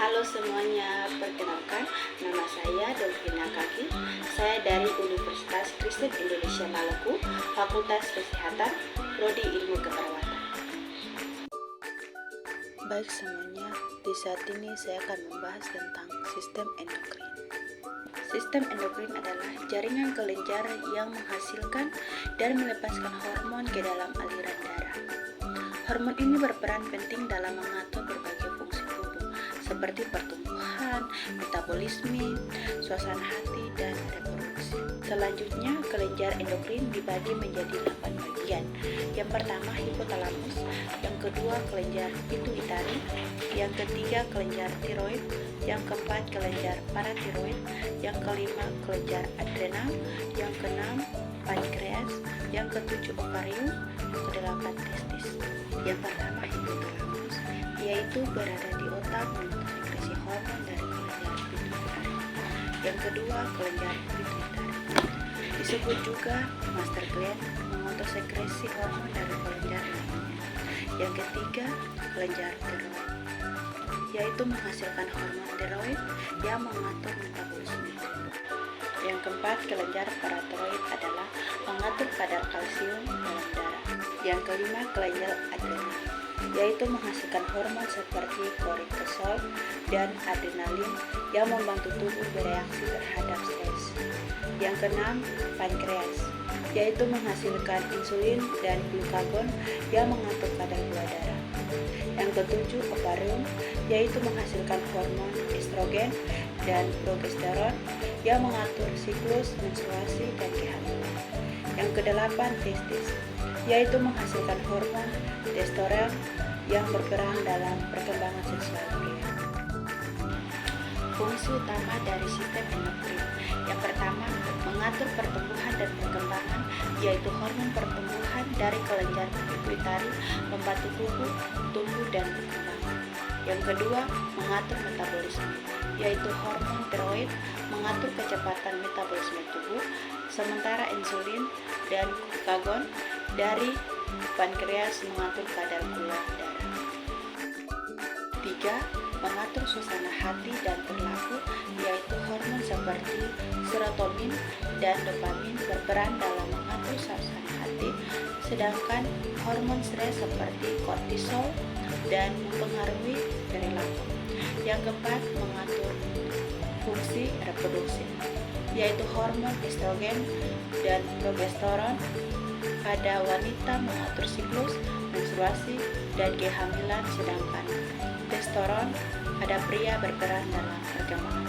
Halo semuanya, perkenalkan nama saya Dolvina Kaki. Saya dari Universitas Kristen Indonesia Maluku, Fakultas Kesehatan, Prodi Ilmu Keperawatan. Baik semuanya, di saat ini saya akan membahas tentang sistem endokrin. Sistem endokrin adalah jaringan kelenjar yang menghasilkan dan melepaskan hormon ke dalam aliran darah. Hormon ini berperan penting dalam mengatur berbagai fungsi tubuh, seperti pertumbuhan, metabolisme, suasana hati, dan reproduksi. Selanjutnya, kelenjar endokrin dibagi menjadi 8 bagian. Yang pertama, hipotalamus. Yang kedua, kelenjar pituitari. Yang ketiga, kelenjar tiroid. Yang keempat, kelenjar paratiroid. Yang kelima, kelenjar adrenal. Yang keenam, pankreas. Yang ketujuh, ovarium. Yang kedelapan, testis. Yang pertama, hipotalamus, yaitu berada di otak untuk sekresi hormon dari kelenjar pituitari. Yang kedua, kelenjar pituitari, disebut juga master gland, mengontrol sekresi hormon dari kelenjar lainnya. Yang ketiga, kelenjar tiroid, yaitu menghasilkan hormon tiroid yang mengatur metabolisme tubuh. Yang keempat, kelenjar paratiroid adalah mengatur kadar kalsium dalam darah. Yang kelima, kelenjar adrenal, yaitu menghasilkan hormon seperti kortisol dan adrenalin yang membantu tubuh bereaksi terhadap stres. Yang keenam, pankreas, yaitu menghasilkan insulin dan glukagon yang mengatur kadar gula darah. Yang ketujuh, ovarium, yaitu menghasilkan hormon estrogen dan progesteron yang mengatur siklus menstruasi dan kehamilan. Yang kedelapan, testis, yaitu menghasilkan hormon testosteron yang berperan dalam perkembangan seksual pria. Fungsi utama dari sistem endokrin yang pertama, mengatur pertumbuhan dan perkembangan, yaitu hormon pertumbuhan dari kelenjar pituitari membantu tubuh tumbuh dan berkembang. Yang kedua, mengatur metabolisme, yaitu hormon tiroid mengatur kecepatan metabolisme tubuh, sementara insulin dan glukagon dari pankreas mengatur kadar gula darah. 3. Mengatur suasana hati dan perilaku, yaitu hormon seperti serotonin dan dopamin berperan dalam mengatur suasana hati, sedangkan hormon stres seperti kortisol dan mempengaruhi perilaku. Yang keempat, mengatur fungsi reproduksi, yaitu hormon estrogen dan progesteron pada wanita mengatur siklus menstruasi dan kehamilan, sedangkan testosteron pada pria berperan dalam perkembangan